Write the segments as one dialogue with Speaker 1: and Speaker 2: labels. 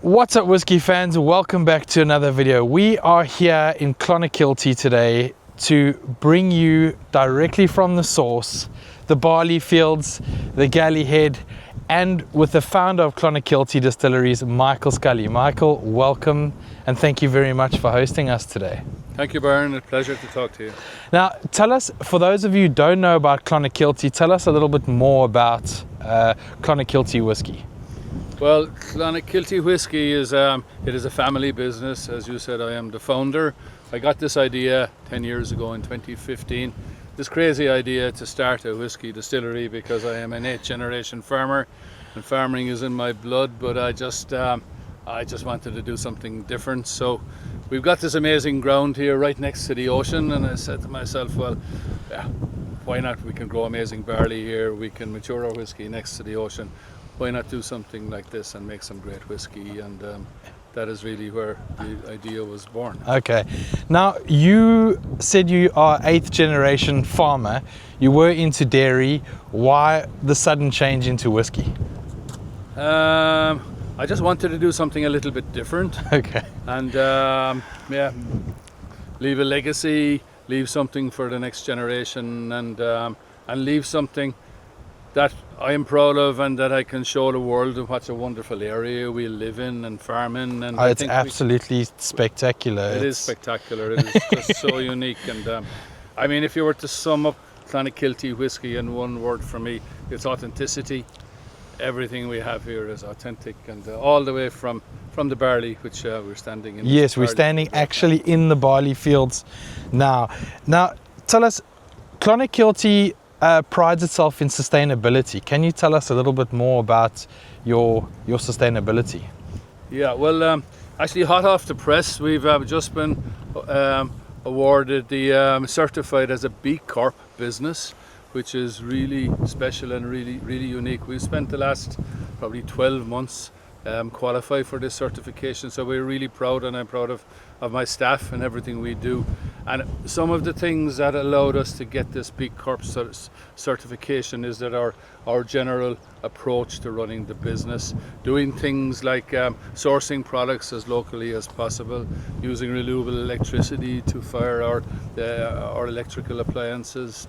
Speaker 1: What's up, whiskey fans? Welcome back to another video. We are here in Clonakilty today to bring you directly from the source, the barley fields, the galley head, and with the founder of Clonakilty Distilleries, Michael Scully. Michael, welcome and thank you very much for hosting us today.
Speaker 2: Thank you, Byron. A pleasure to talk to you.
Speaker 1: Now, tell us, for those of you who don't know about Clonakilty, tell us a little bit more about Clonakilty Whiskey.
Speaker 2: Well, Clonakilty Whiskey is a family business. As you said, I am the founder. I got this idea 10 years ago in 2015. This crazy idea to start a whiskey distillery because I am an 8th generation farmer and farming is in my blood, but I just wanted to do something different. So we've got this amazing ground here right next to the ocean, and I said to myself, well, yeah, why not? We can grow amazing barley here, we can mature our whiskey next to the ocean. Why not do something like this and make some great whiskey? And that is really where the idea was born.
Speaker 1: Okay. Now, you said you are 8th generation farmer. You were into dairy. Why the sudden change into whiskey?
Speaker 2: I just wanted to do something a little bit different.
Speaker 1: Okay.
Speaker 2: And yeah, leave a legacy, leave something for the next generation, and leave something that I am proud of and that I can show the world of what a wonderful area we live in and farm in. And
Speaker 1: it's absolutely spectacular.
Speaker 2: It is spectacular. It is just so unique. And I mean, if you were to sum up Clonakilty Whiskey in one word for me, it's authenticity. Everything we have here is authentic, and all the way from the barley, which we're standing in.
Speaker 1: Yes, we're standing actually in the barley fields now. Now, tell us, Clonakilty prides itself in sustainability. Can you tell us a little bit more about your sustainability?
Speaker 2: Yeah, well, actually, hot off the press, we've just been awarded the certified as a B Corp business, which is really special and really unique. We've spent the last probably 12 months qualify for this certification, so we're really proud, and I'm proud of my staff and everything we do. And some of the things that allowed us to get this B Corp certification is that our general approach to running the business, doing things like sourcing products as locally as possible, using renewable electricity to fire our electrical appliances,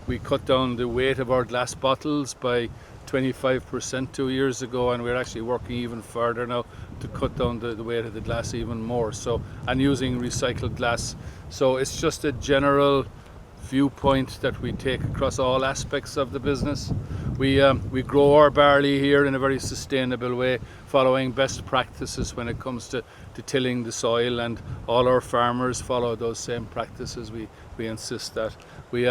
Speaker 2: we cut down the weight of our glass bottles by 25% 2 years ago, and we're actually working even further now to cut down the weight of the glass even more. So, and using recycled glass. So it's just a general viewpoint that we take across all aspects of the business. We grow our barley here in a very sustainable way, following best practices when it comes to tilling the soil, and all our farmers follow those same practices. We insist that we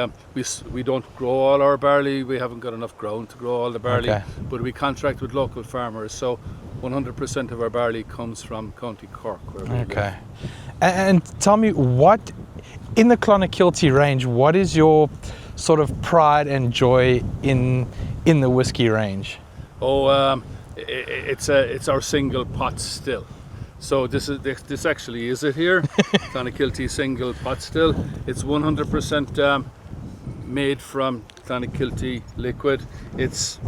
Speaker 2: don't grow all our barley. We haven't got enough ground to grow all the barley, okay. But we contract with local farmers, so 100% of our barley comes from County Cork, where we live.
Speaker 1: And tell me, what in the Clonakilty range, what is your sort of pride and joy in the whiskey range?
Speaker 2: It's our single pot still. So this actually is it here. Clonakilty single pot still. It's 100% made from Clonakilty liquid. It's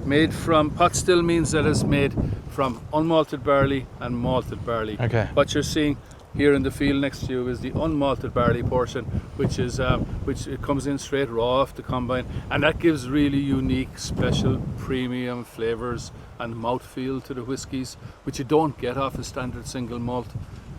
Speaker 2: made from pot still, means that it's made from unmalted barley and malted barley.
Speaker 1: Okay.
Speaker 2: What you're seeing here in the field next to you is the unmalted barley portion, which it comes in straight raw off the combine, and that gives really unique, special, premium flavors and mouthfeel to the whiskies, which you don't get off a standard single malt.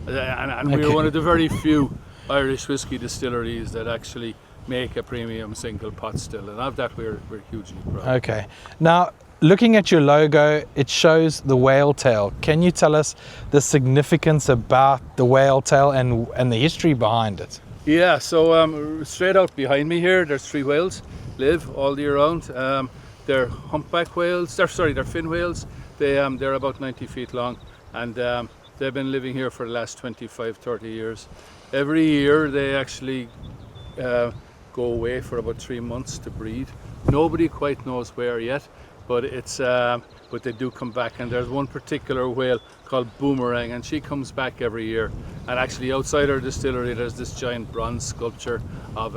Speaker 2: And we're one of the very few Irish whiskey distilleries that actually make a premium single pot still, and of that we're hugely proud.
Speaker 1: Okay. Now, looking at your logo, it shows the whale tail. Can you tell us the significance about the whale tail and the history behind it?
Speaker 2: Yeah, so straight out behind me here, there's 3 whales live all year round. They're humpback whales. They're fin whales. They're about 90 feet long, and they've been living here for the last 25-30 years. Every year they actually go away for about 3 months to breed. Nobody quite knows where yet, but but they do come back. And there's one particular whale called Boomerang, and she comes back every year. And actually outside our distillery there's this giant bronze sculpture of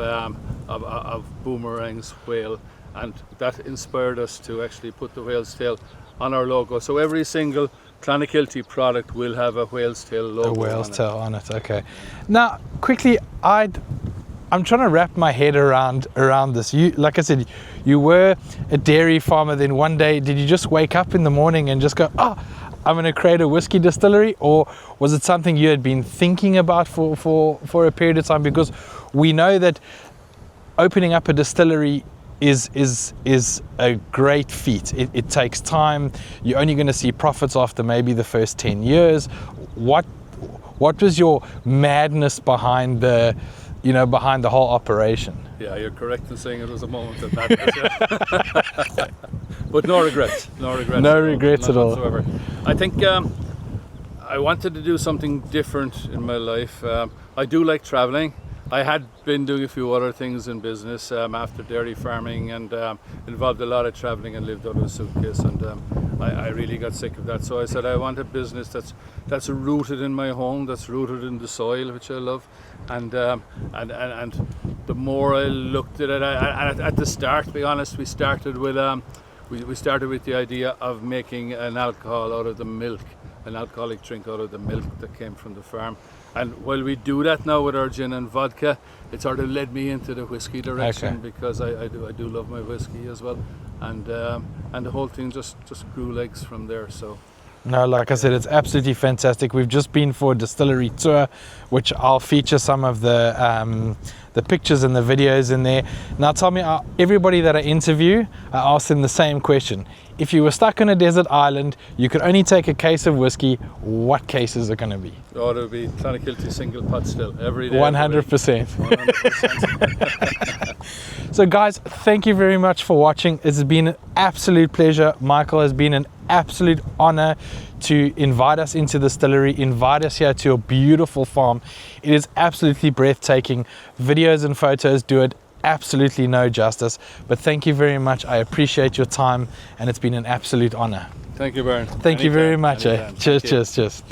Speaker 2: Boomerang's whale, and that inspired us to actually put the whale's tail on our logo. So every single Clonakilty product will have a whale's tail logo.
Speaker 1: A whale's
Speaker 2: on
Speaker 1: tail on it. Okay. Now, quickly, I'm trying to wrap my head around this. You, like I said, you were a dairy farmer. Then one day, did you just wake up in the morning and just go, "Oh, I'm going to create a whiskey distillery," or was it something you had been thinking about for a period of time? Because we know that opening up a distillery is a great feat. It takes time. You're only going to see profits after maybe the first 10 years. What was your madness behind the whole operation?
Speaker 2: Yeah, you're correct in saying it was a moment of madness. Yeah. But no regrets. No regrets
Speaker 1: at all.
Speaker 2: Whatsoever. I think I wanted to do something different in my life. I do like traveling. I had been doing a few other things in business after dairy farming, and involved a lot of traveling and lived out of a suitcase, and I really got sick of that. So I said I want a business that's rooted in my home, that's rooted in the soil, which I love, and the more I looked at it, at the start, to be honest, we started with the idea of making an alcohol out of the milk, an alcoholic drink out of the milk that came from the farm. And while we do that now with our gin and vodka, it sort of led me into the whiskey direction, because I do love my whiskey as well, and the whole thing just grew legs from there. So.
Speaker 1: No, like I said, it's absolutely fantastic. We've just been for a distillery tour, which I'll feature some of the pictures and the videos in there. Now tell me, everybody that I interview, I ask them the same question. If you were stuck on a desert island, you could only take a case of whiskey, what case is it going to be?
Speaker 2: Oh, it would be Clonakilty single pot still, every day.
Speaker 1: 100%.
Speaker 2: 100%.
Speaker 1: So guys, thank you very much for watching. It's been an absolute pleasure. Michael, has been an absolute honor to invite us into the distillery, invite us here to your beautiful farm. It is absolutely breathtaking. Videos and photos do it absolutely no justice, but thank you very much. I appreciate your time, and it's been an absolute honor.
Speaker 2: Thank you, Baron.
Speaker 1: Thank you very much. Cheers.
Speaker 2: Cheers.